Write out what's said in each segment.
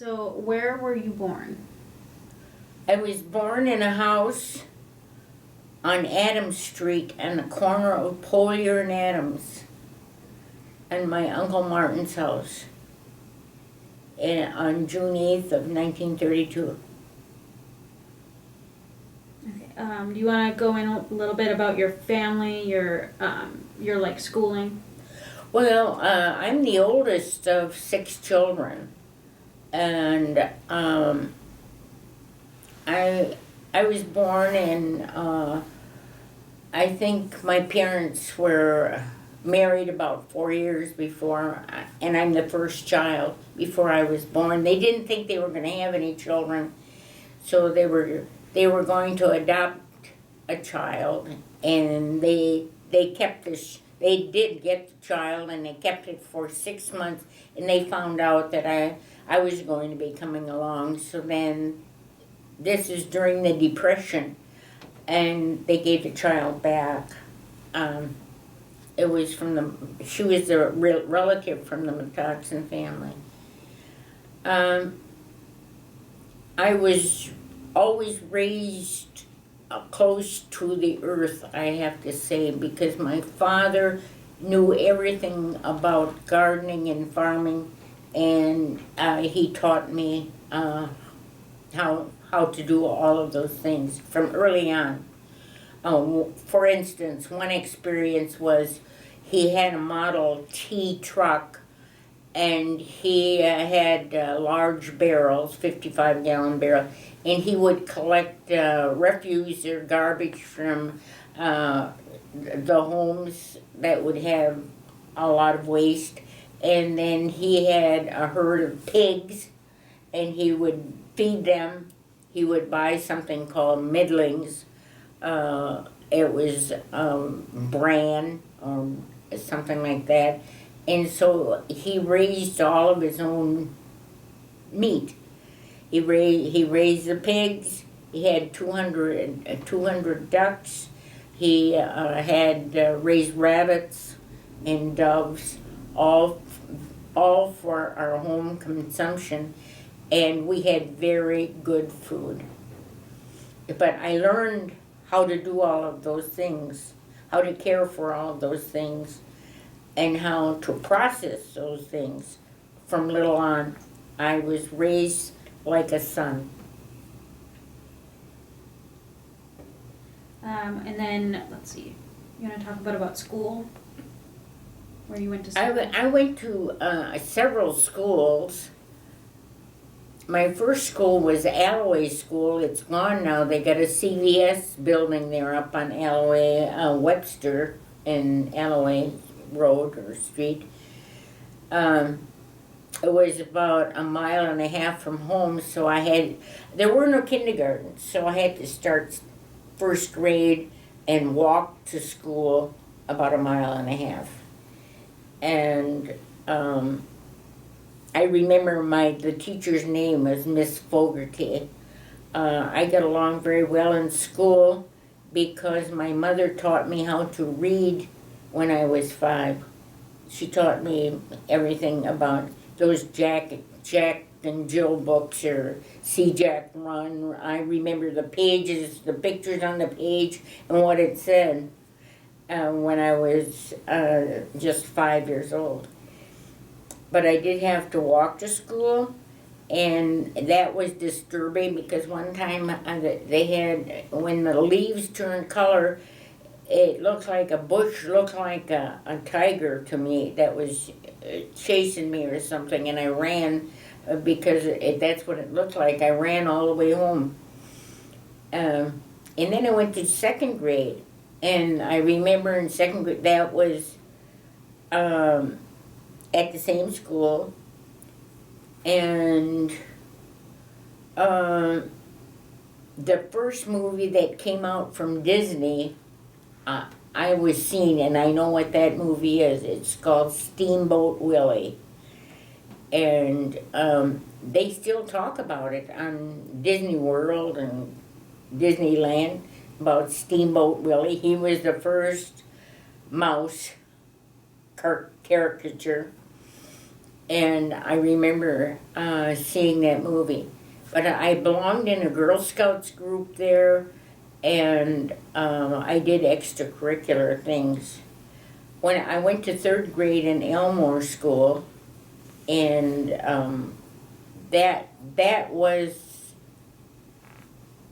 So where were you born? I was born in a house on Adams Street on the corner of Polier and Adams, in my Uncle Martin's house, on June 8th of 1932. Okay. Do you want to go in a little bit about your family, your like schooling? Well, I'm the oldest of 6 children, and I was born in, I think my parents were married about 4 years before, and I'm the first child before I was born. They didn't think they were going to have any children, so they were going to adopt a child, and they kept this. They did get the child, and they kept it for 6 months, and they found out that I was going to be coming along. So then, this is during the Depression, and they gave the child back. It was she was a relative from the Metoxen family. I was always raised close to the earth, I have to say, because my father knew everything about gardening and farming, and he taught me how to do all of those things from early on. For instance, one experience was he had a Model T truck, and he had large barrels, 55-gallon barrels, and he would collect refuse or garbage from the homes that would have a lot of waste. And then he had a herd of pigs, and he would feed them. He would buy something called middlings. It was bran or something like that. And so he raised all of his own meat. He raised the pigs. He had 200 ducks. He had raised rabbits and doves, all for our home consumption. And we had very good food. But I learned how to do all of those things, how to care for all of those things, and how to process those things from little on. I was raised like a son. And then, let's see, you want to talk about school? Where you went to school? I went to several schools. My first school was Alloway School. It's gone now. They got a CVS building there up on Alloway, Webster in Alloway Road or Street. It was about 1.5 miles from home, so there were no kindergartens, so I had to start first grade and walk to school about 1.5 miles. And I remember the teacher's name was Miss Fogarty. I got along very well in school because my mother taught me how to read when I was 5. She taught me everything about those Jack and Jill books, or See Jack Run. I remember the pages, the pictures on the page, and what it said when I was just 5 years old. But I did have to walk to school, and that was disturbing because one time they had, when the leaves turned color, it looked like a bush, looked like a tiger to me that was chasing me or something, and I ran because that's what it looked like. I ran all the way home. And then I went to 2nd grade, and I remember in 2nd grade, that was at the same school, and the first movie that came out from Disney, I was seeing, and I know what that movie is. It's called Steamboat Willie. And they still talk about it on Disney World and Disneyland, about Steamboat Willie. He was the first mouse caricature. And I remember seeing that movie. But I belonged in a Girl Scouts group there, and I did extracurricular things. When I went to third grade in Elmore School, and that was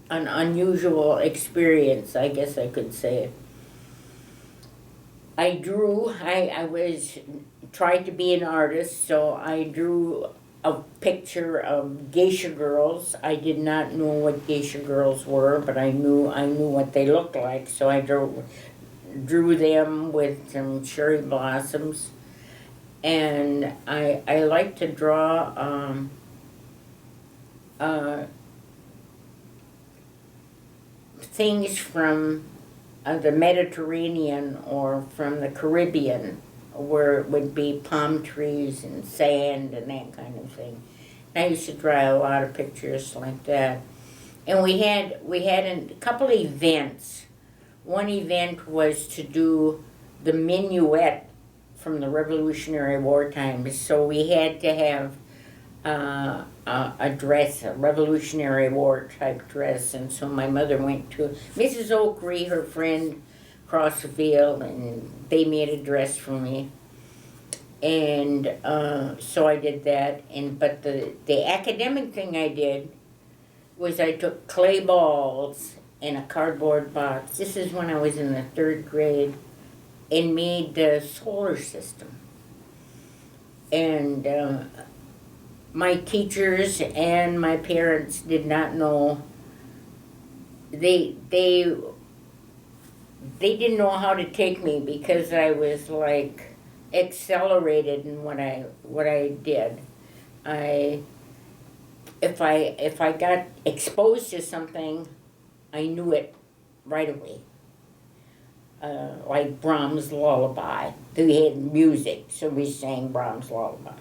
an unusual experience, I guess I could say. I drew. I was tried to be an artist, so I drew a picture of geisha girls. I did not know what geisha girls were, but I knew what they looked like, so I drew them with some cherry blossoms. And I like to draw things from the Mediterranean or from the Caribbean, where it would be palm trees and sand and that kind of thing. And I used to draw a lot of pictures like that. And we had a couple events. One event was to do the minuet from the Revolutionary War times. So we had to have a dress, a Revolutionary War type dress. And so my mother went to Mrs. Oakrey, her friend, across the field, and they made a dress for me. And so I did that. But the academic thing I did was I took clay balls in a cardboard box. This is when I was in the third grade, and made the solar system. And my teachers and my parents did not know. They didn't know how to take me because I was like accelerated in what I did. If I got exposed to something, I knew it right away. Like Brahms' Lullaby. We had music, so we sang Brahms' Lullaby.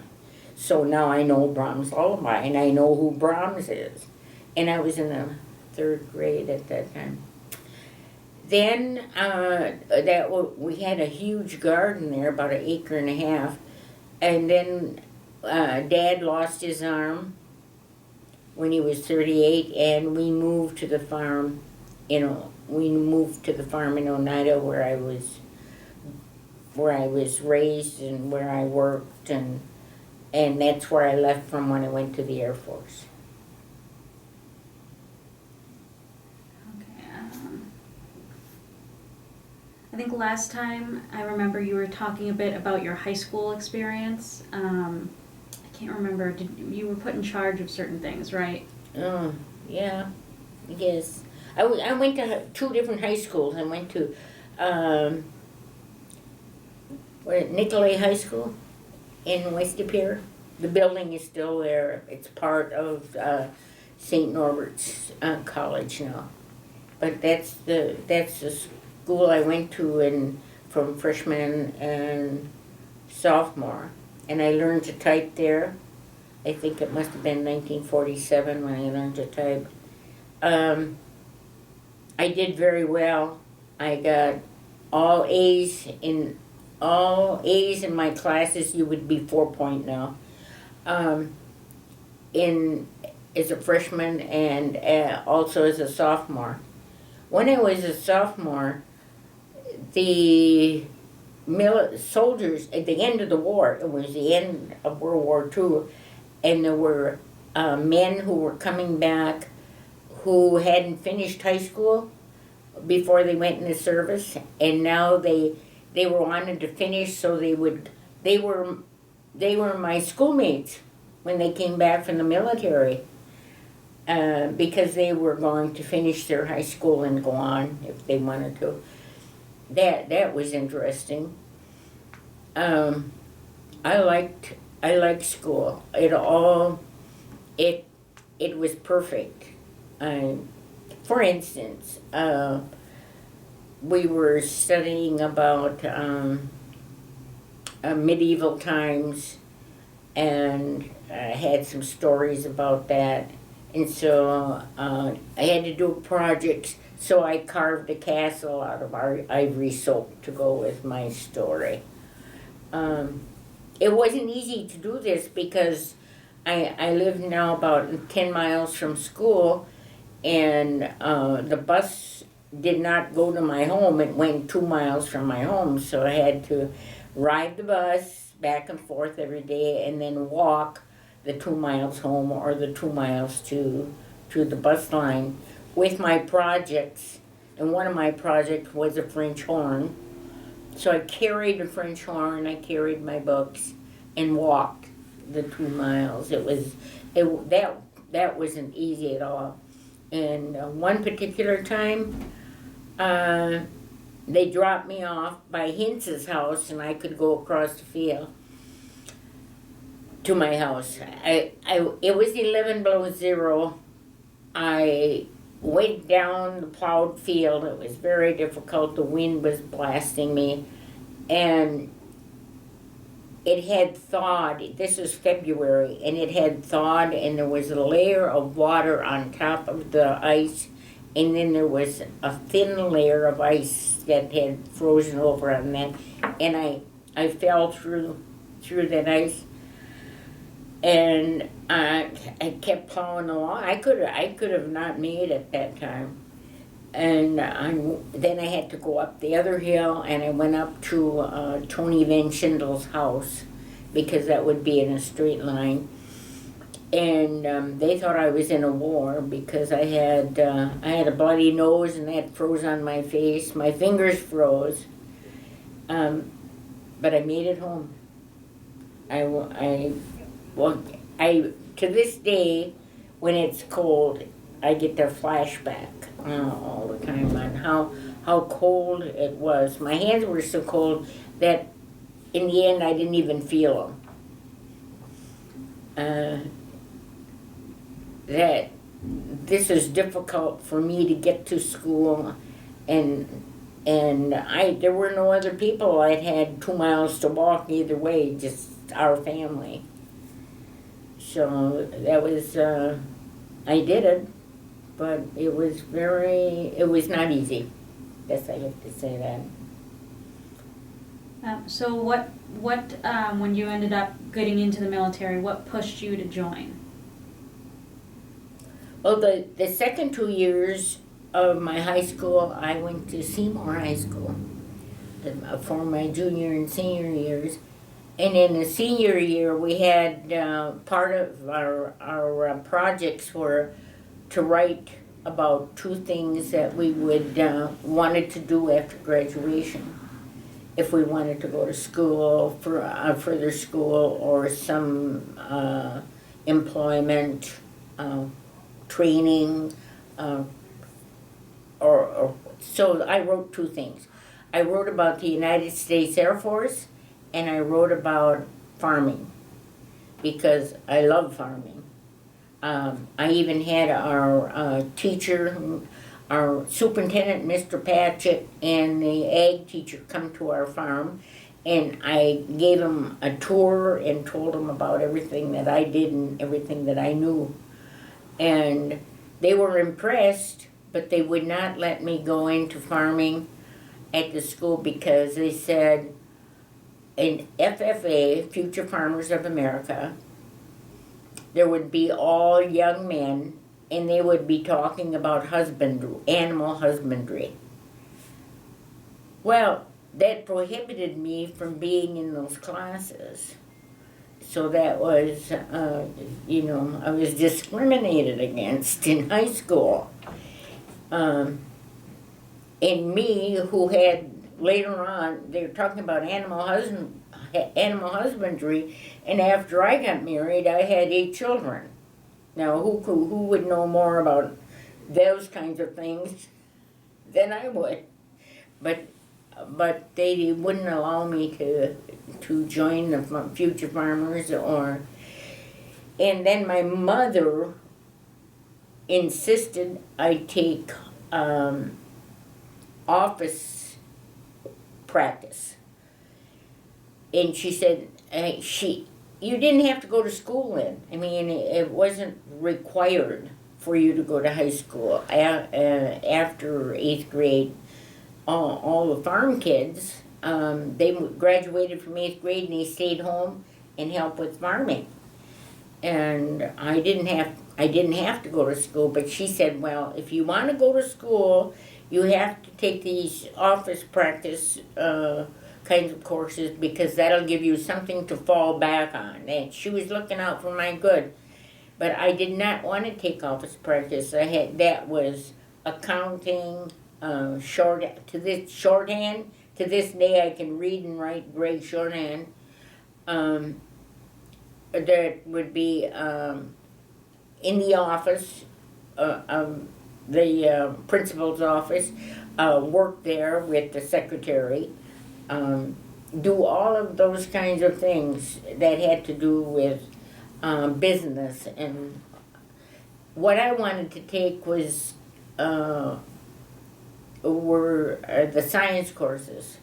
So now I know Brahms' Lullaby, and I know who Brahms is. And I was in the third grade at that time. Then we had a huge garden there, about 1.5 acres, and then Dad lost his arm when he was 38, and we moved to the farm. We moved to the farm in Oneida where I was raised and where I worked, and that's where I left from when I went to the Air Force. Okay. I think last time I remember you were talking a bit about your high school experience. I can't remember. You were put in charge of certain things, right? Oh, yeah, I guess. I went to 2 different high schools. I went to Nicolay High School in West De Pere. The building is still there. It's part of St. Norbert's College now. But that's the school I went to from freshman and sophomore. And I learned to type there. I think it must have been 1947 when I learned to type. I did very well. I got all A's in my classes. You would be 4 now. As a freshman and also as a sophomore. When I was a sophomore, the soldiers at the end of the war, it was the end of World War II, and there were men who were coming back who hadn't finished high school before they went into service, and now they were wanted to finish, so they were my schoolmates when they came back from the military, because they were going to finish their high school and go on if they wanted to. That was interesting. I liked school. It was perfect. For instance, we were studying about medieval times, and had some stories about that. And so I had to do a project, so I carved a castle out of our ivory soap to go with my story. it wasn't easy to do this because I live now about 10 miles from school, and the bus did not go to my home. It went 2 miles from my home, so I had to ride the bus back and forth every day and then walk the 2 miles home or the 2 miles to the bus line with my projects. And one of my projects was a French horn. So I carried a French horn, I carried my books, and walked the 2 miles. That wasn't easy at all. And one particular time, they dropped me off by Hintz's house, and I could go across the field to my house. It was 11 below zero. I went down the plowed field. It was very difficult. The wind was blasting me, and it had thawed. This was February, and it had thawed, and there was a layer of water on top of the ice, and then there was a thin layer of ice that had frozen over on that, and I fell through that ice, and I kept plowing along. I could have not made it that time, and then I had to go up the other hill, and I went up to Tony Van Schindel's house because that would be in a straight line, and they thought I was in a war because I had a bloody nose and that froze on my face. My fingers froze, but I made it home. To this day, when it's cold, I get the flashback all the time on how cold it was. My hands were so cold that in the end I didn't even feel them. That this is difficult for me to get to school, and there were no other people. I had 2 miles to walk either way, just our family. So that was, I did it, but it was not easy. Guess I have to say that. So what when you ended up getting into the military, what pushed you to join? Well, the second 2 years of my high school, I went to Seymour High School for my junior and senior years. And in the senior year, we had part of our projects were to write about 2 things that we would wanted to do after graduation. If we wanted to go to school for further school or some employment, training, or so I wrote 2 things. I wrote about the United States Air Force, and I wrote about farming because I love farming. I even had our teacher, our superintendent, Mr. Patchett, and the ag teacher come to our farm, and I gave them a tour and told them about everything that I did and everything that I knew. And they were impressed, but they would not let me go into farming at the school because they said, in FFA, Future Farmers of America, there would be all young men, and they would be talking about husbandry, animal husbandry. Well, that prohibited me from being in those classes. So that was, I was discriminated against in high school. And me, who had, later on, they were talking about animal husbandry, and after I got married, I had 8 children. Now, who would know more about those kinds of things than I would? But they wouldn't allow me to join the Future Farmers and then my mother insisted I take office practice. And she said, you didn't have to go to school then. I mean, it wasn't required for you to go to high school. After 8th grade, all the farm kids, they graduated from 8th grade and they stayed home. and help with farming. And I didn't have to go to school, but she said, well, if you want to go to school, you have to take these office practice kinds of courses because that'll give you something to fall back on. And she was looking out for my good. But I did not want to take office practice. That was accounting, shorthand. To this day, I can read and write great shorthand. That would be in the office, the principal's office, work there with the secretary, do all of those kinds of things that had to do with business. And what I wanted to take were the science courses,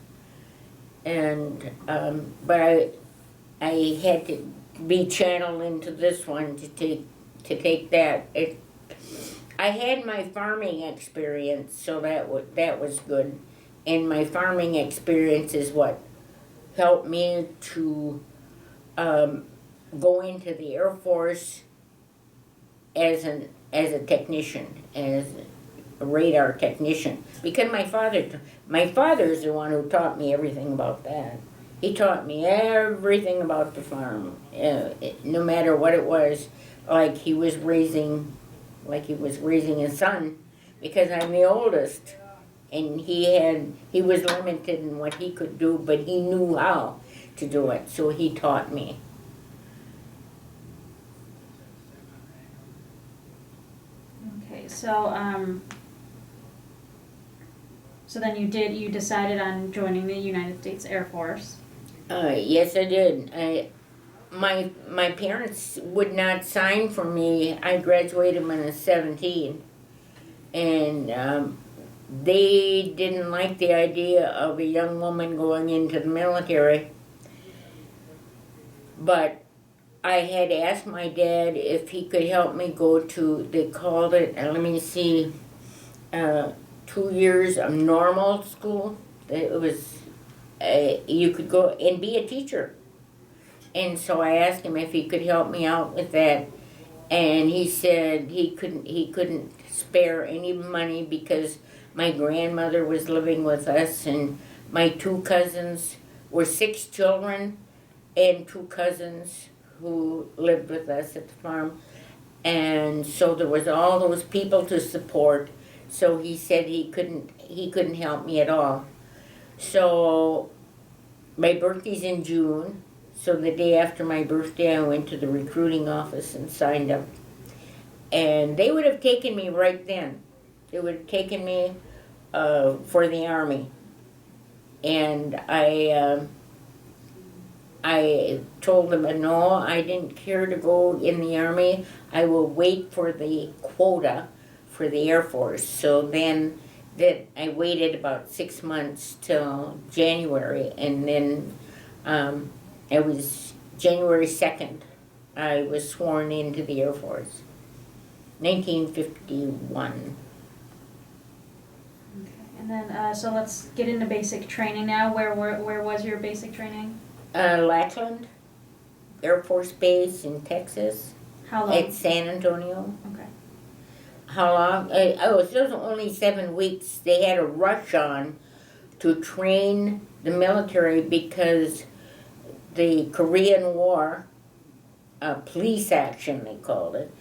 and but I had to be channeled into this one to take that. I had my farming experience, so that was good, and my farming experience is what helped me to go into the Air Force as a technician, as a radar technician, because my father is the one who taught me everything about that. He taught me everything about the farm, no matter what it was. Like he was raising a son, because I'm the oldest, and he was limited in what he could do, but he knew how to do it, so he taught me. Okay, so then you decided on joining the United States Air Force. Yes, I did. My parents would not sign for me. I graduated when I was 17, and they didn't like the idea of a young woman going into the military. But I had asked my dad if he could help me go to, they called it, 2 years of normal school. It was, you could go and be a teacher. And so I asked him if he could help me out with that. And he said he couldn't spare any money because my grandmother was living with us, and my 2 cousins were 6 children and 2 cousins who lived with us at the farm. And so there was all those people to support. So he said he couldn't help me at all. So my birthday's in June. So the day after my birthday, I went to the recruiting office and signed up. And they would have taken me right then. They would have taken me for the Army. And I told them, no, I didn't care to go in the Army. I will wait for the quota for the Air Force. So then I waited about 6 months till January, and then it was January 2nd, I was sworn into the Air Force, 1951. Okay, and then so let's get into basic training now. Where was your basic training? Lackland Air Force Base in Texas. How long? At San Antonio. Okay. How long? It was only 7 weeks. They had a rush on to train the military because the Korean War, police action they called it,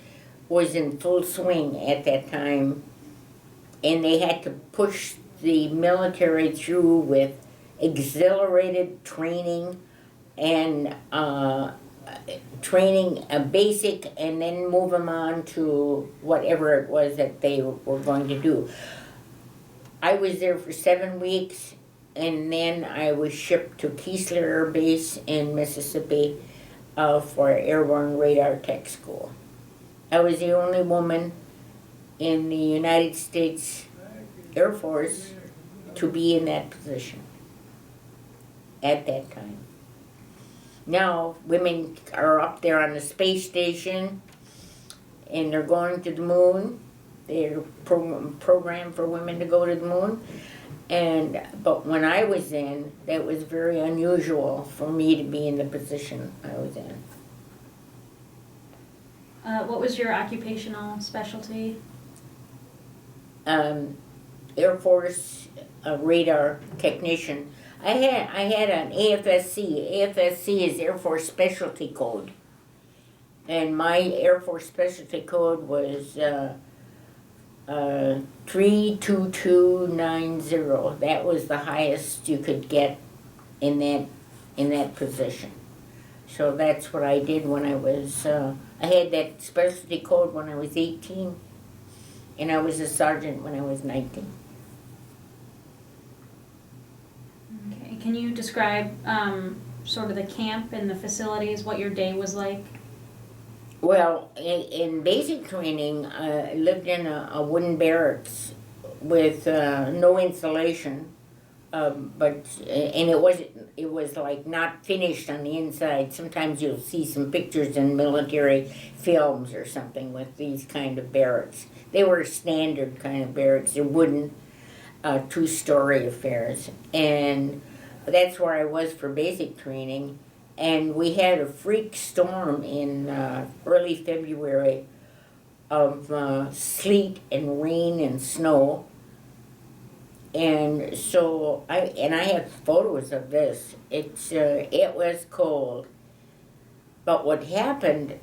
was in full swing at that time, and they had to push the military through with exhilarated training and training a basic, and then move them on to whatever it was that they were going to do. I was there for 7 weeks, and then I was shipped to Keesler Air Base in Mississippi for Airborne Radar Tech School. I was the only woman in the United States Air Force to be in that position at that time. Now, women are up there on the space station, and they're going to the moon. They're programmed for women to go to the moon. But when I was in, that was very unusual for me to be in the position I was in. What was your occupational specialty? Air Force radar technician. I had an AFSC. AFSC is Air Force Specialty Code, and my Air Force Specialty Code was 32290. That was the highest you could get in that position. So that's what I did when I was. I had that specialty code when I was 18, and I was a sergeant when I was 19. Okay. Can you describe sort of the camp and the facilities, what your day was like? Well, in basic training, I lived in a wooden barracks with no insulation, and it was like not finished on the inside. Sometimes you'll see some pictures in military films or something with these kind of barracks. They were standard kind of barracks. They're wooden, two-story affairs, and that's where I was for basic training. And we had a freak storm in early February of sleet and rain and snow. And so I have photos of this. It was cold. But what happened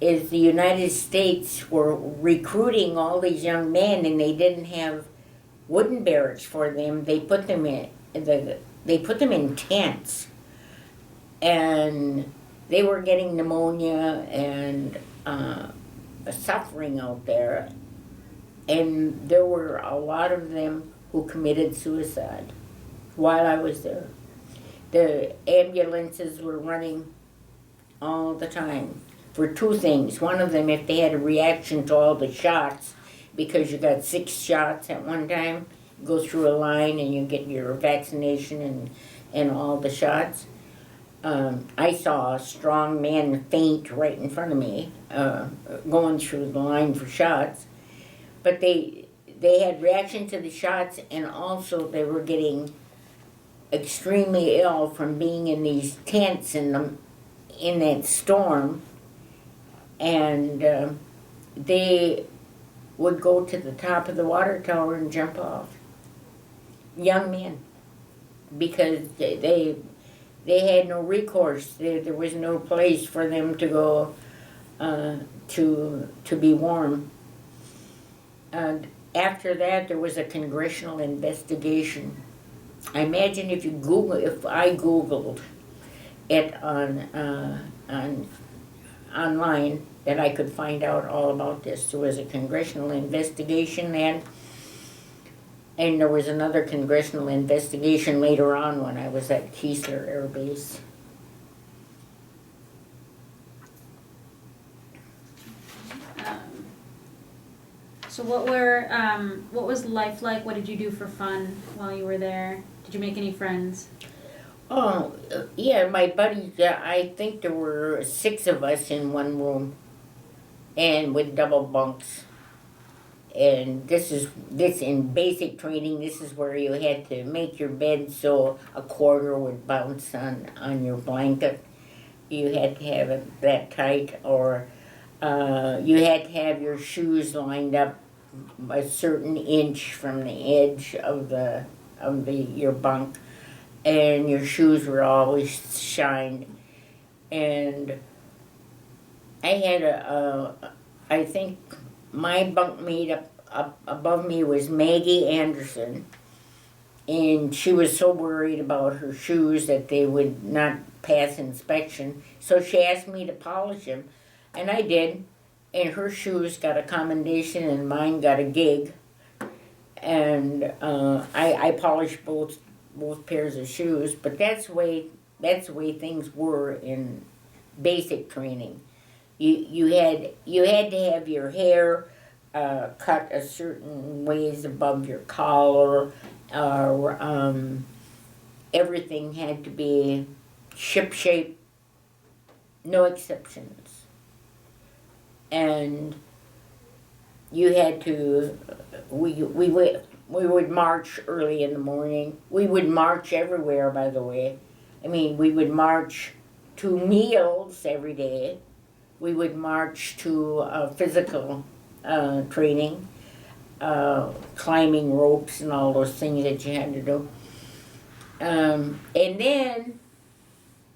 is the United States were recruiting all these young men, and they didn't have wooden barracks for them. They put them in tents. And they were getting pneumonia and suffering out there. And there were a lot of them who committed suicide while I was there. The ambulances were running all the time for two things. One of them, if they had a reaction to all the shots, because you got 6 shots at one time, you go through a line and you get your vaccination and all the shots. I saw a strong man faint right in front of me, going through the line for shots. But they had reaction to the shots, and also they were getting extremely ill from being in these tents in that storm. And they would go to the top of the water tower and jump off. Young men, because they had no recourse. There was no place for them to go to be warm. And after that, there was a congressional investigation. I imagine if I Googled it online, that I could find out all about this. There was a congressional investigation then. And there was another congressional investigation later on when I was at Keesler Air Base. So what was life like? What did you do for fun while you were there? Did you make any friends? Oh, yeah, my buddies, I think there were 6 of us in one room, and with double bunks. And this in basic training, this is where you had to make your bed so a quarter would bounce on your blanket. You had to have it that tight, or you had to have your shoes lined up a certain inch from the edge of your bunk, and your shoes were always shined. And I had I think my bunkmate up above me was Maggie Anderson, and she was so worried about her shoes that they would not pass inspection, so she asked me to polish them, and I did, and her shoes got a commendation and mine got a gig, and I polished both pairs of shoes. But that's the way things were in basic training. You had to have your hair cut a certain ways above your collar, or everything had to be ship-shape, no exceptions. And you had to, we would march early in the morning. We would march everywhere, by the way. I mean, we would march to meals every day. We would march to physical training, climbing ropes and all those things that you had to do. And then,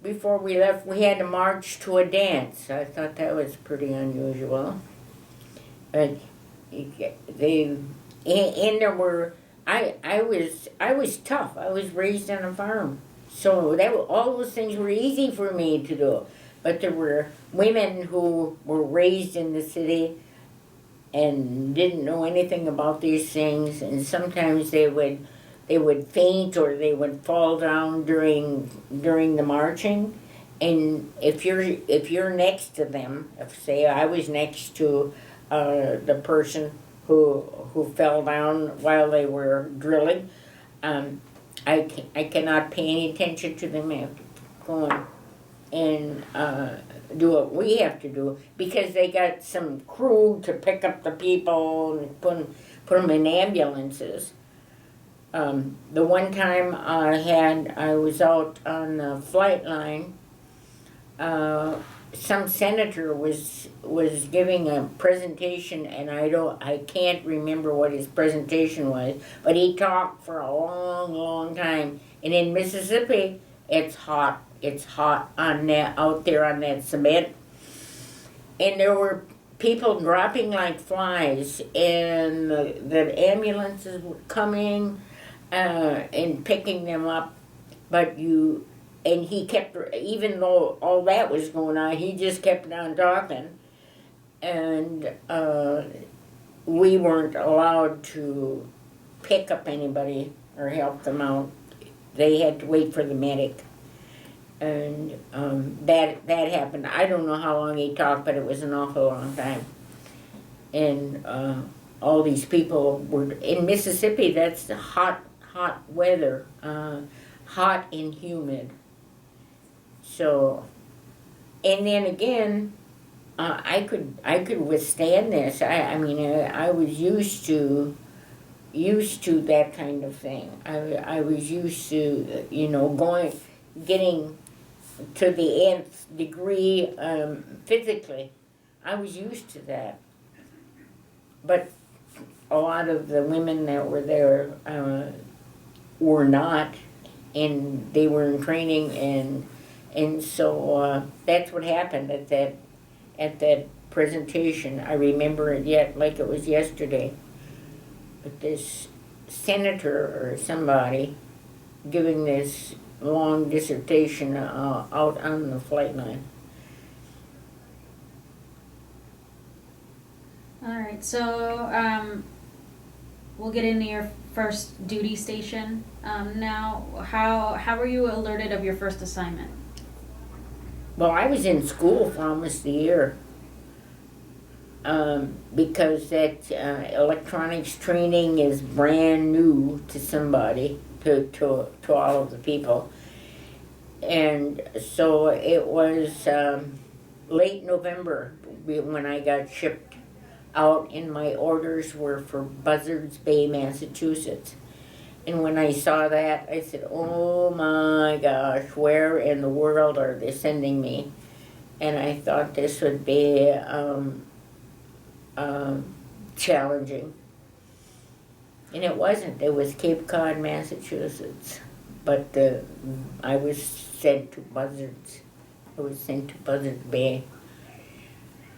before we left, we had to march to a dance. I thought that was pretty unusual. But there were, I was tough. I was raised on a farm, so all those things were easy for me to do. But there were women who were raised in the city and didn't know anything about these things, and sometimes they would faint or they would fall down during the marching. And if you're next to them, if say I was next to the person who fell down while they were drilling, I cannot pay any attention to them. I have to go and do what we have to do, because they got some crew to pick up the people and put them in ambulances. The one time I was out on the flight line, some senator was giving a presentation, and I can't remember what his presentation was, but he talked for a long time. And in Mississippi, it's hot on that, out there on that cement, and there were people dropping like flies, and the ambulances were coming and picking them up, and he kept, even though all that was going on, he just kept on talking, and we weren't allowed to pick up anybody or help them out. They had to wait for the medic, and that happened. I don't know how long he talked, but it was an awful long time. And all these people were in Mississippi. That's the hot weather, hot and humid. So, and then again, I could withstand this. I mean, I was used to that kind of thing. I was used to, getting to the nth degree physically. I was used to that. But a lot of the women that were there were not, and they were in training, and so that's what happened at that presentation. I remember it yet, like it was yesterday. But this senator or somebody giving this long dissertation out on the flight line. All right, so we'll get into your first duty station now. How were you alerted of your first assignment? Well, I was in school for almost a year, because that electronics training is brand new to somebody, to all of the people. And so it was late November when I got shipped out, and my orders were for Buzzards Bay, Massachusetts. And when I saw that, I said, oh my gosh, where in the world are they sending me? And I thought this would be challenging. And it wasn't. It was Cape Cod, Massachusetts. But I was sent to Buzzards. I was sent to Buzzards Bay.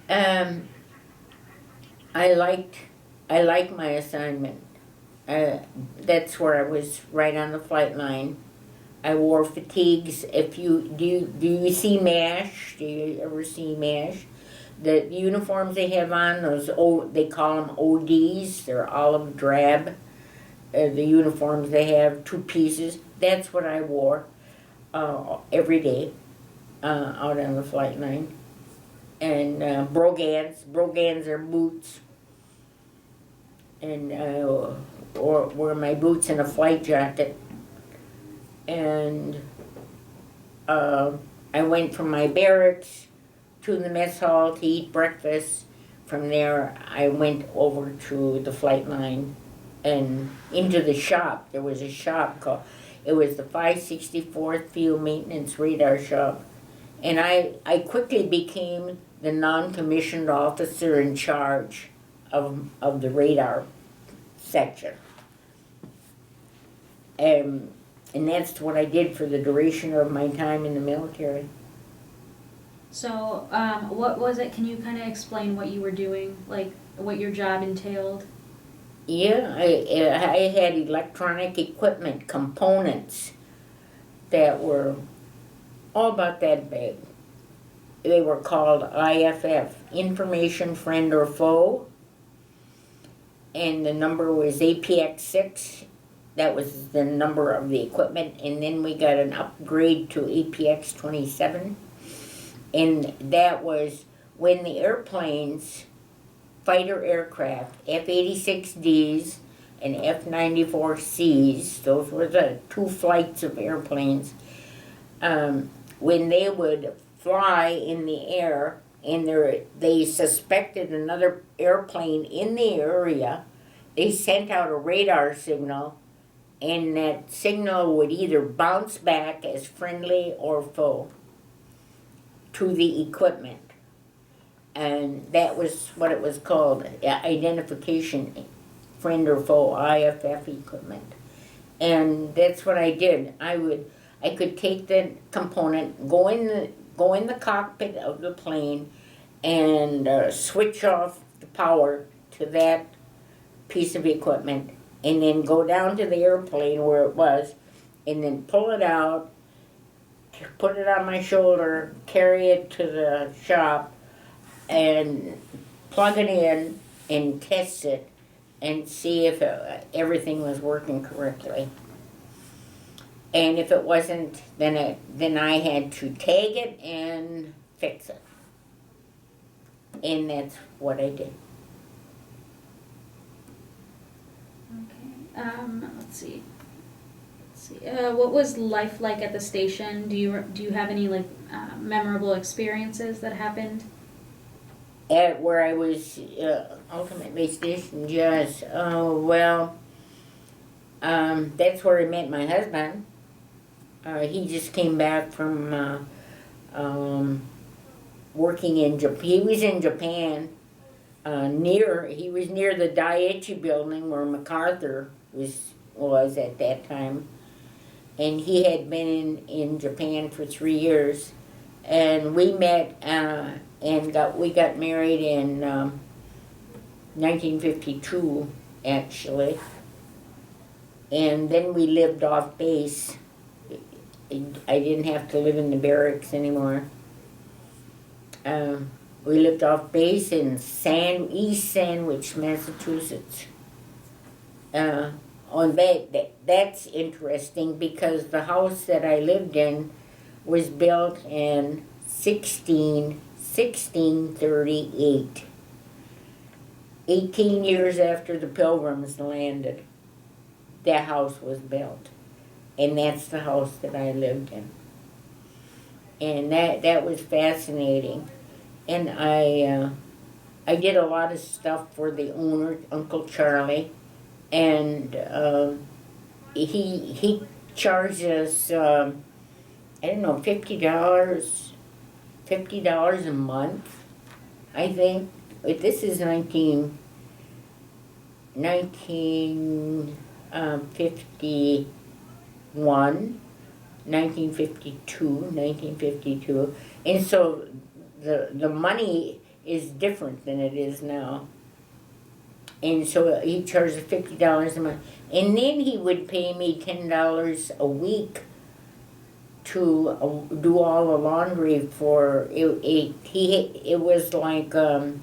I liked my assignment. That's where I was, right on the flight line. I wore fatigues. Do you see MASH? Do you ever see MASH? The uniforms they have on, they call them ODs. They're olive drab. The uniforms they have, 2 pieces. That's what I wore every day out on the flight line. And brogans are boots. And or wear my boots and a flight jacket. And I went from my barracks to the mess hall to eat breakfast. From there, I went over to the flight line and into the shop. There was a shop called, it was the 564th Field Maintenance Radar Shop. And I quickly became the non-commissioned officer in charge of the radar section. And that's what I did for the duration of my time in the military. So, what was it? Can you kind of explain what you were doing, like what your job entailed? Yeah, I had electronic equipment components that were all about that big. They were called IFF, Information Friend or Foe, and the number was APX6. That was the number of the equipment, and then we got an upgrade to APX27, and that was when the airplanes, fighter aircraft, F-86Ds and F-94Cs, those were the two flights of airplanes, when they would fly in the air and they suspected another airplane in the area, they sent out a radar signal, and that signal would either bounce back as friendly or foe to the equipment. And that was what it was called, identification, friend or foe, IFF equipment. And that's what I did. I could take the component, go in the cockpit of the plane, and switch off the power to that piece of equipment, and then go down to the airplane where it was, and then pull it out, put it on my shoulder, carry it to the shop, and plug it in and test it and see if everything was working correctly. And if it wasn't, then I had to tag it and fix it. And that's what I did. Okay. Let's see. What was life like at the station? Do you have any memorable experiences that happened? At where I was ultimately stationed, yes. Oh well, that's where I met my husband. He just came back from working in Japan. He was in Japan. He was near the Daiichi building where MacArthur was at that time, and he had been in Japan for 3 years, and we met we got married in 1952 actually, and then we lived off base. I didn't have to live in the barracks anymore. We lived off base in East Sandwich, Massachusetts. That's interesting because the house that I lived in was built in 1638. 18 years after the Pilgrims landed, that house was built. And that's the house that I lived in. And that was fascinating. And I did a lot of stuff for the owner, Uncle Charlie, and he charged us I don't know, $50 a month, I think. But this is 1952, and so the money is different than it is now. And so he charged $50 a month, and then he would pay me $10 a week to do all the laundry for it. It was like a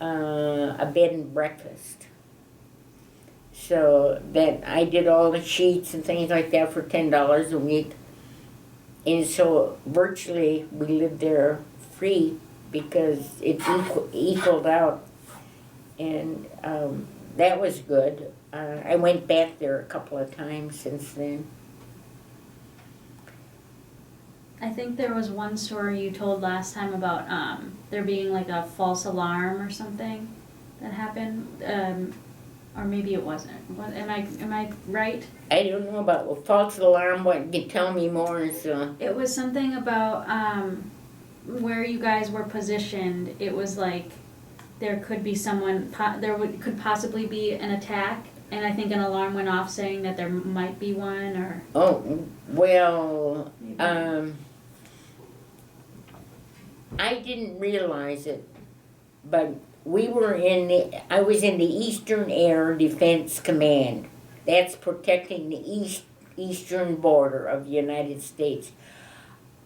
bed and breakfast. So that I did all the sheets and things like that for $10 a week. And so virtually we lived there free because it equaled out. And that was good. I went back there a couple of times since then. I think there was one story you told last time about there being like a false alarm or something that happened. or maybe it wasn't. Am I right? I don't know about false alarm. What? Tell me more. So It was something about where you guys were positioned. It was like there could be someone. Could possibly be an attack, and I think an alarm went off saying that there might be one. Or oh well. maybe. I didn't realize it, but I was in the Eastern Air Defense Command. That's protecting the eastern border of the United States.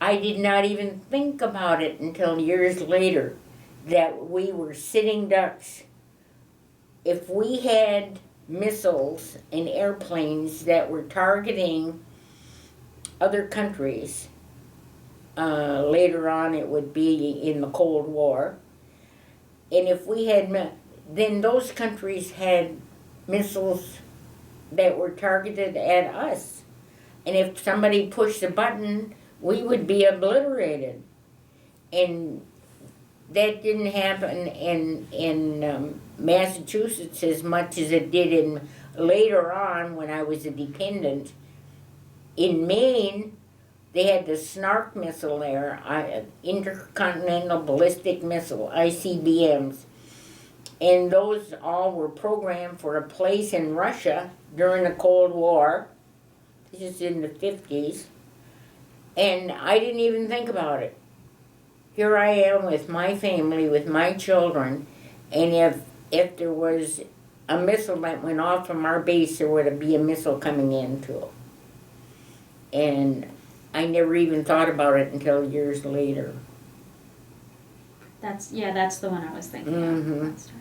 I did not even think about it until years later that we were sitting ducks. If we had missiles and airplanes that were targeting other countries, later on it would be in the Cold War, and if we had, then those countries had missiles that were targeted at us. And if somebody pushed a button, we would be obliterated. And that didn't happen in Massachusetts as much as it did in later on when I was a dependent. In Maine, they had the SNARC missile there, Intercontinental Ballistic Missile, ICBMs. And those all were programmed for a place in Russia during the Cold War. This is in the 50s. And I didn't even think about it. Here I am with my family, with my children, and if there was a missile that went off from our base, there would be a missile coming in too. And I never even thought about it until years later. That's the one I was thinking Mhm. of. That story.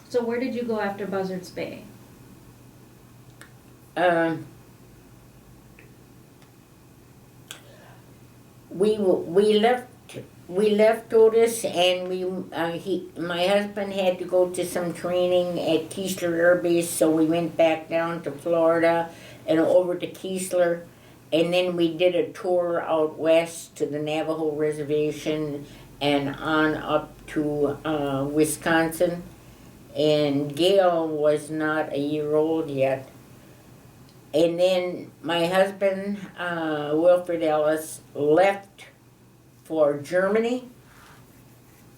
So where did you go after Buzzards Bay? We left Otis, and my husband had to go to some training at Keesler Air Base, so we went back down to Florida and over to Keesler, and then we did a tour out west to the Navajo Reservation and on up to Wisconsin. And Gail was not a year old yet. And then my husband, Wilfred Ellis, left for Germany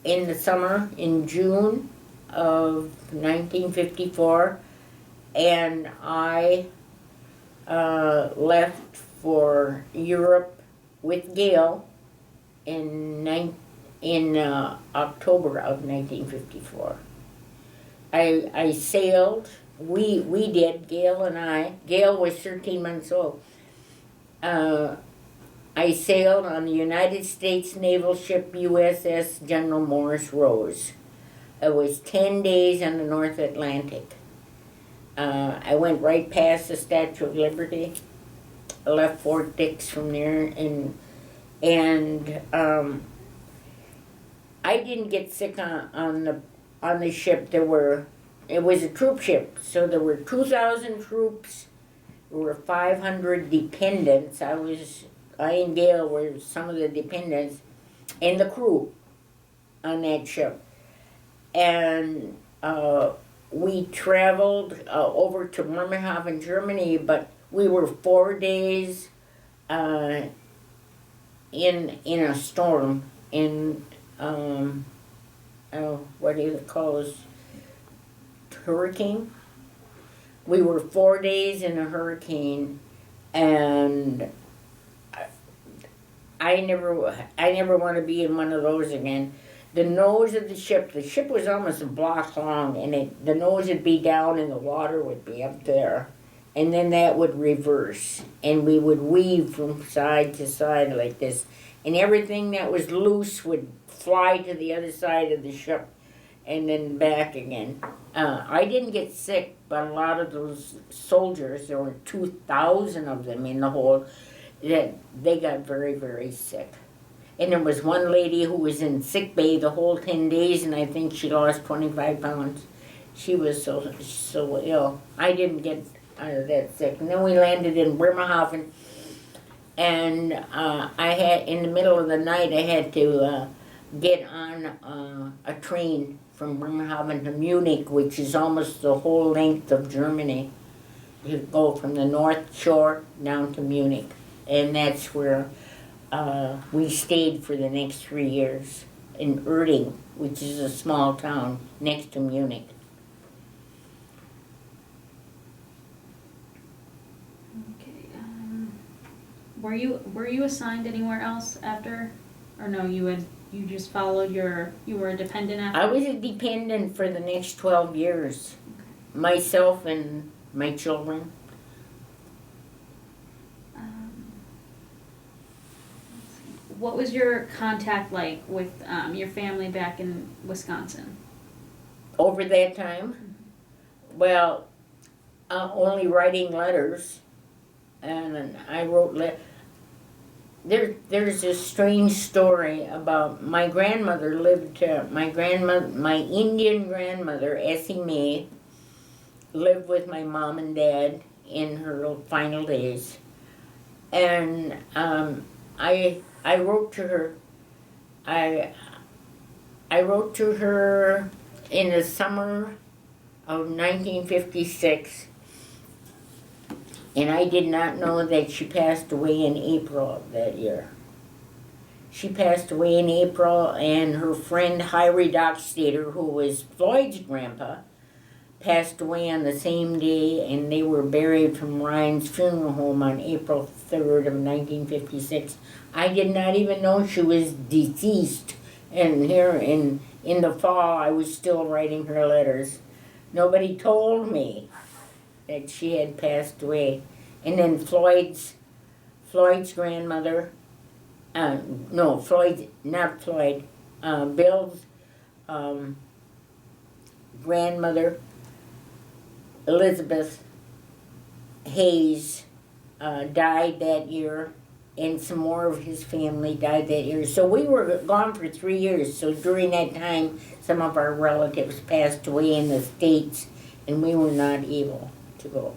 in the summer, in June of 1954, and I left for Europe with Gail in October of 1954. I sailed. We did, Gail and I. Gail was 13 months old. I sailed on the United States naval ship USS General Morris Rose. It was 10 days on the North Atlantic. I went right past the Statue of Liberty. I left Fort Dix from there, and I didn't get sick on the ship. It was a troop ship, so there were 2,000 troops. There were 500 dependents. I and Gail were some of the dependents, and the crew on that ship. And we traveled over to Bremerhaven, Germany, but we were 4 days in a storm in what do you call it? Hurricane. We were 4 days in a hurricane, and I never want to be in one of those again. The nose of the ship was almost a block long, and the nose would be down and the water would be up there. And then that would reverse, and we would weave from side to side like this. And everything that was loose would fly to the other side of the ship and then back again. I didn't get sick, but a lot of those soldiers, there were 2,000 of them in the whole, that they got very, very sick. And there was one lady who was in sick bay the whole 10 days, and I think she lost 25 pounds. She was so ill. I didn't get that sick. And then we landed in Bremerhaven, and I had, in the middle of the night, I had to get on a train from Bremerhaven to Munich, which is almost the whole length of Germany. You go from the North Shore down to Munich, and that's where we stayed for the next 3 years in Erding, which is a small town next to Munich. Okay. Were you assigned anywhere else after, or no? You just followed you were a dependent after. I was a dependent for the next 12 years, myself and my children. What was your contact like with your family back in Wisconsin? Over that time, well, only writing letters, and I wrote There's a strange story about my grandmother lived. My Indian grandmother, Essie Mae, lived with my mom and dad in her final days, and I wrote to her. I wrote to her in the summer of 1956, and I did not know that she passed away in April of that year. She passed away in April, and her friend Hyrie Dockstader, who was Floyd's grandpa, passed away on the same day, and they were buried from Ryan's funeral home on April 3rd of 1956. I did not even know she was deceased, and here in the fall I was still writing her letters. Nobody told me that she had passed away. And then Floyd's grandmother, no, Floyd, not Floyd, Bill's grandmother, Elizabeth Hayes, died that year, and some more of his family died that year. So we were gone for 3 years. So during that time, some of our relatives passed away in the States, and we were not able to go.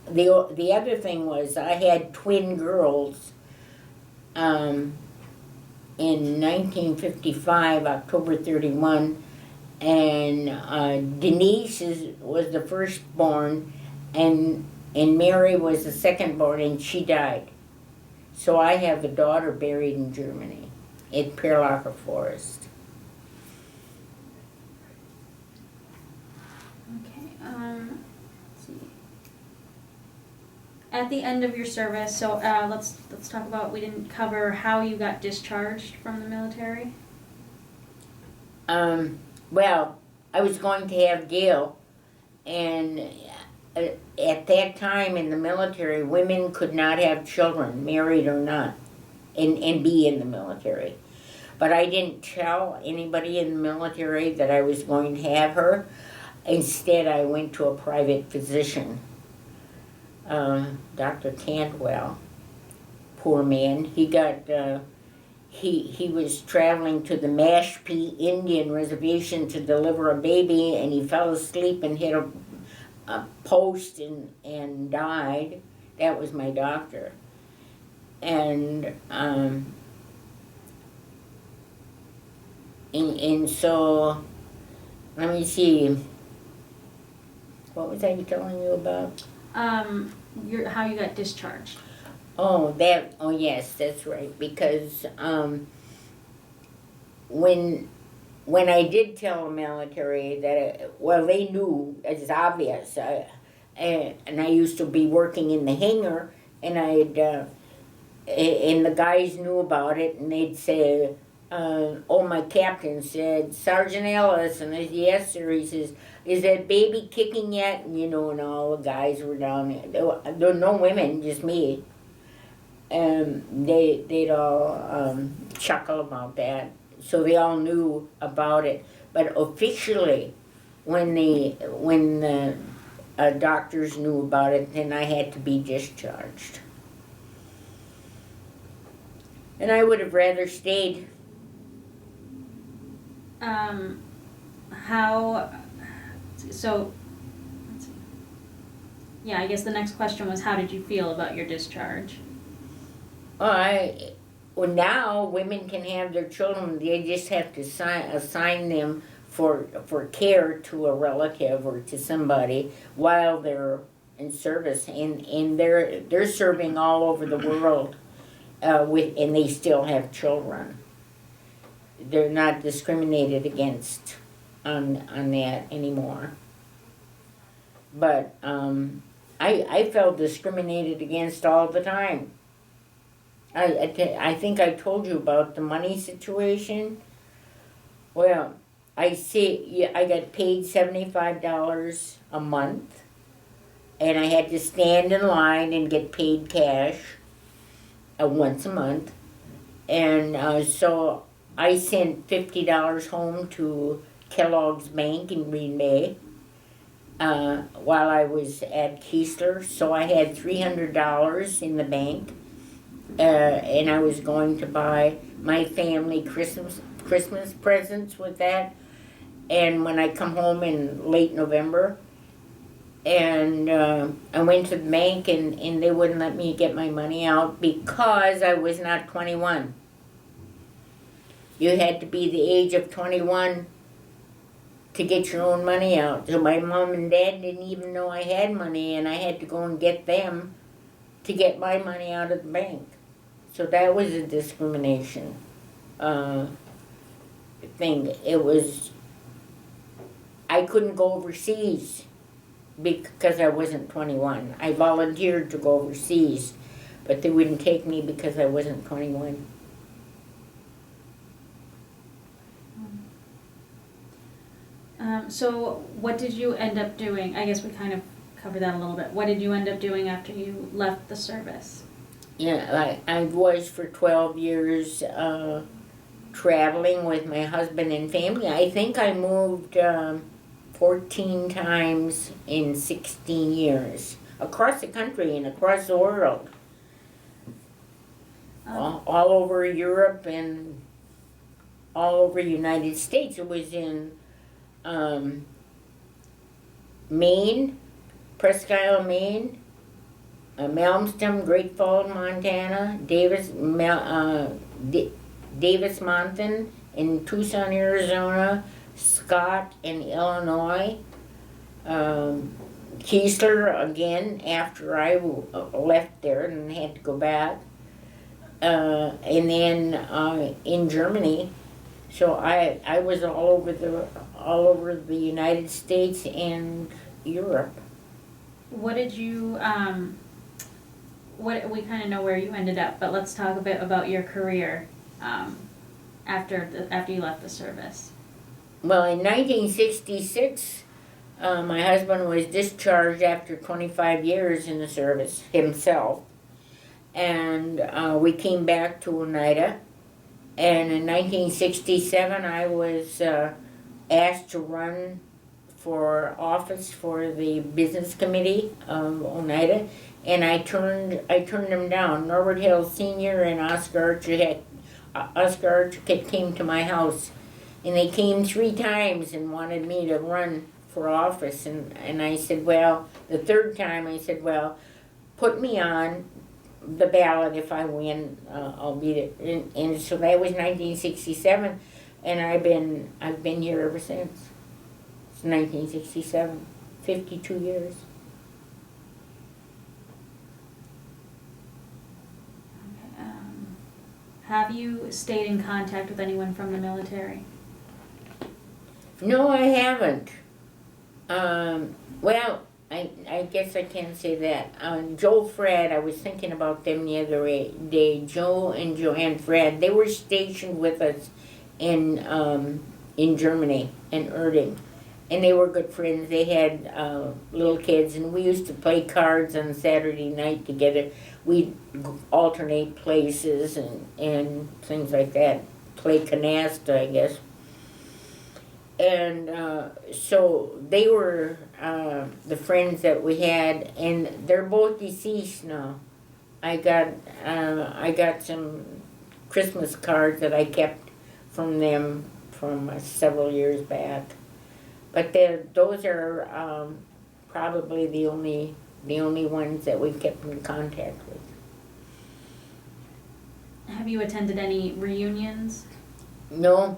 The other thing was I had twin girls in 1955, October 31, and Denise was the firstborn, and Mary was the secondborn, and she died. So I have a daughter buried in Germany at Perlacher Forest. Okay. Let's see. At the end of your service, so let's talk about. We didn't cover how you got discharged from the military. Well, I was going to have Gail, and at that time in the military, women could not have children, married or not, and be in the military. But I didn't tell anybody in the military that I was going to have her. Instead, I went to a private physician, Dr. Cantwell. Poor man. He got, he was traveling to the Mashpee Indian Reservation to deliver a baby, and he fell asleep and hit a post and died. That was my doctor. And so, let me see, what was I telling you about? How you got discharged. Oh, yes, that's right, because when I did tell the military that, they knew, it's obvious, and I used to be working in the hangar, and and the guys knew about it, and they'd say, my captain said, Sergeant Ellis, and I said, yes, sir. He says, is that baby kicking yet? And and all the guys were down there. There were no women, just me. And they'd all chuckle about that. So they all knew about it. But officially, when the doctors knew about it, then I had to be discharged. And I would have rather stayed. So, let's see. Yeah, I guess the next question was, how did you feel about your discharge? Well, now women can have their children. They just have to assign them for care to a relative or to somebody while they're in service, and they're serving all over the world, and they still have children. They're not discriminated against on that anymore. But I felt discriminated against all the time. I think I told you about the money situation. Well, I got paid $75 a month, and I had to stand in line and get paid cash once a month. And so I sent $50 home to Kellogg's Bank in Green Bay while I was at Keesler. So I had $300 in the bank, and I was going to buy my family Christmas presents with that. And when I come home in late November, and I went to the bank, and they wouldn't let me get my money out because I was not 21. You had to be the age of 21 to get your own money out. So my mom and dad didn't even know I had money, and I had to go and get them to get my money out of the bank. So that was a discrimination thing. It was, I couldn't go overseas because I wasn't 21. I volunteered to go overseas, but they wouldn't take me because I wasn't 21. So what did you end up doing? I guess we kind of covered that a little bit. What did you end up doing after you left the service? Yeah, I was for 12 years traveling with my husband and family. I think I moved 14 times in 16 years across the country and across the world. All over Europe and all over the United States. It was in Maine, Presque Isle, Maine, Malmston, Great Falls, Montana, Davis Mountain in Tucson, Arizona, Scott in Illinois, Keesler again after I left there and had to go back, and then in Germany. So I was all over the United States and Europe. What did you we kind of know where you ended up, but let's talk a bit about your career after you left the service. Well, in 1966, my husband was discharged after 25 years in the service himself, and we came back to Oneida. And in 1967, I was asked to run for office for the business committee of Oneida, and I turned them down. Norbert Hill Sr. and Oscar Architect came to my house, and they came 3 times and wanted me to run for office, and I said, well, the third time I said, well, put me on the ballot. If I win, I'll be there. And so that was 1967, and I've been here ever since. It's 1967, 52 years. Okay, have you stayed in contact with anyone from the military? No, I haven't. Well, I guess I can't say that. Joe Fred, I was thinking about them the other day. Joe and Joanne Fred, they were stationed with us in Germany, in Erding. And they were good friends. They had little kids, and we used to play cards on Saturday night together. We'd alternate places and things like that. Play canasta, I guess. And so they were the friends that we had, and they're both deceased now. I got some Christmas cards that I kept from them from several years back. But those are probably the only ones that we've kept in contact with. Have you attended any reunions? No,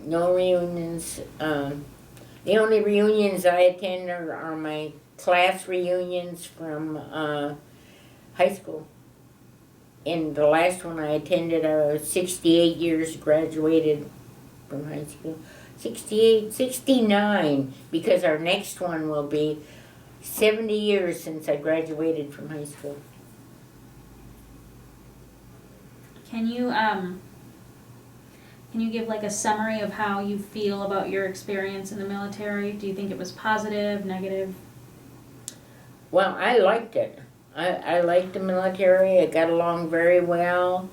No reunions. The only reunions I attend are my class reunions from high school. And the last one I attended, I was 68 years, graduated from high school. 68, 69, because our next one will be 70 years since I graduated from high school. Can you give like a summary of how you feel about your experience in the military? Do you think it was positive, negative? Well, I liked it. I liked the military. I got along very well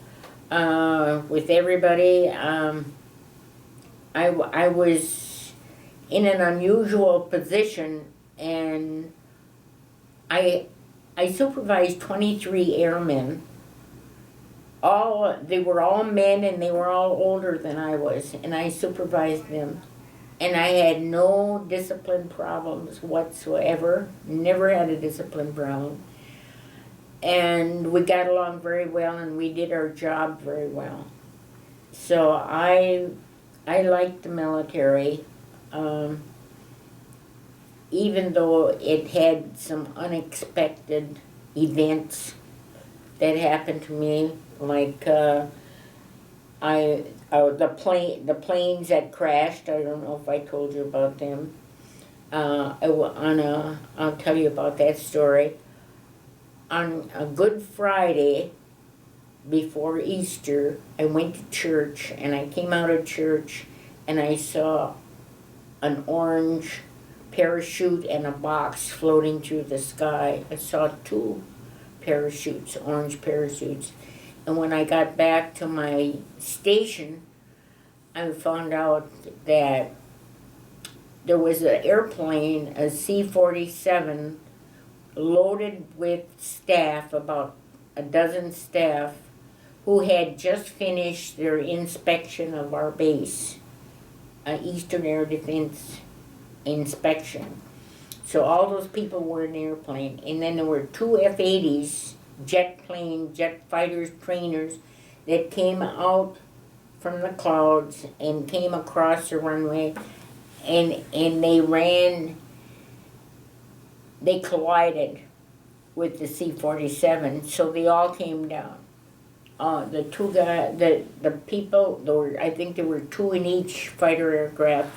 with everybody. I was in an unusual position, and I supervised 23 airmen. They were all men, and they were all older than I was, and I supervised them. And I had no discipline problems whatsoever. Never had a discipline problem. And we got along very well, and we did our job very well. So I liked the military, even though it had some unexpected events that happened to me, like the planes that crashed. I don't know if I told you about them. I'll tell you about that story. On a Good Friday before Easter, I went to church, and I came out of church, and I saw an orange parachute and a box floating through the sky. I saw two parachutes, orange parachutes. And when I got back to my station, I found out that there was an airplane, a C-47, loaded with staff, about a dozen staff, who had just finished their inspection of our base, Eastern Air Defense inspection. So all those people were in the airplane, and then there were two F-80s, jet fighters, trainers, that came out from the clouds and came across the runway, and they collided with the C-47, so they all came down. The people, I think there were two in each fighter aircraft,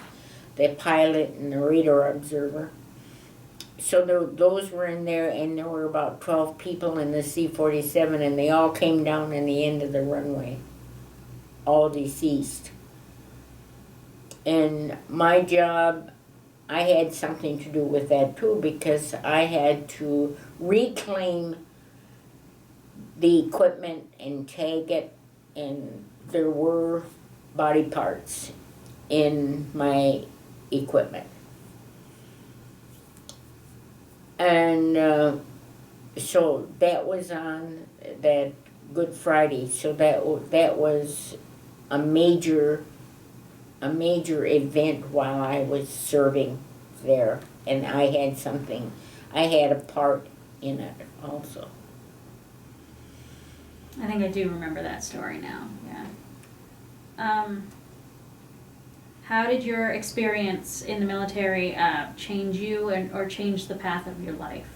the pilot and the radar observer. So those were in there, and there were about 12 people in the C-47, and they all came down in the end of the runway, all deceased. And my job, I had something to do with that too, because I had to reclaim the equipment and tag it, and there were body parts in my equipment. And so that was on that Good Friday. So that was a major event while I was serving there, and I had a part in it also. I think I do remember that story now, yeah. How did your experience in the military change you or change the path of your life?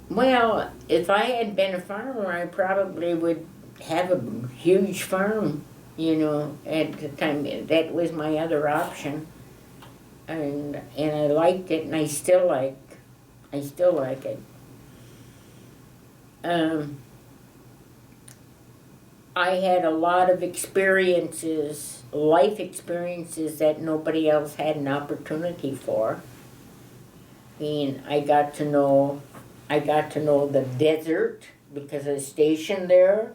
Well, if I had been a farmer, I probably would have a huge farm, at the time. That was my other option. And I liked it, and I still like it. I had a lot of experiences, life experiences, that nobody else had an opportunity for. I mean, I got to know the desert because I was stationed there.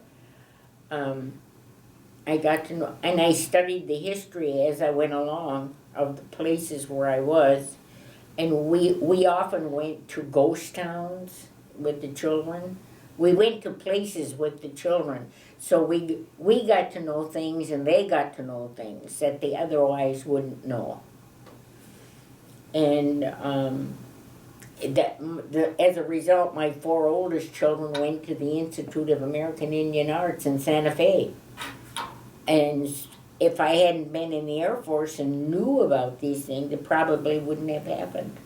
I got to know, and I studied the history as I went along of the places where I was. And we often went to ghost towns with the children. We went to places with the children. So we got to know things, and they got to know things that they otherwise wouldn't know. And as a result, my four oldest children went to the Institute of American Indian Arts in Santa Fe. And if I hadn't been in the Air Force and knew about these things, it probably wouldn't have happened.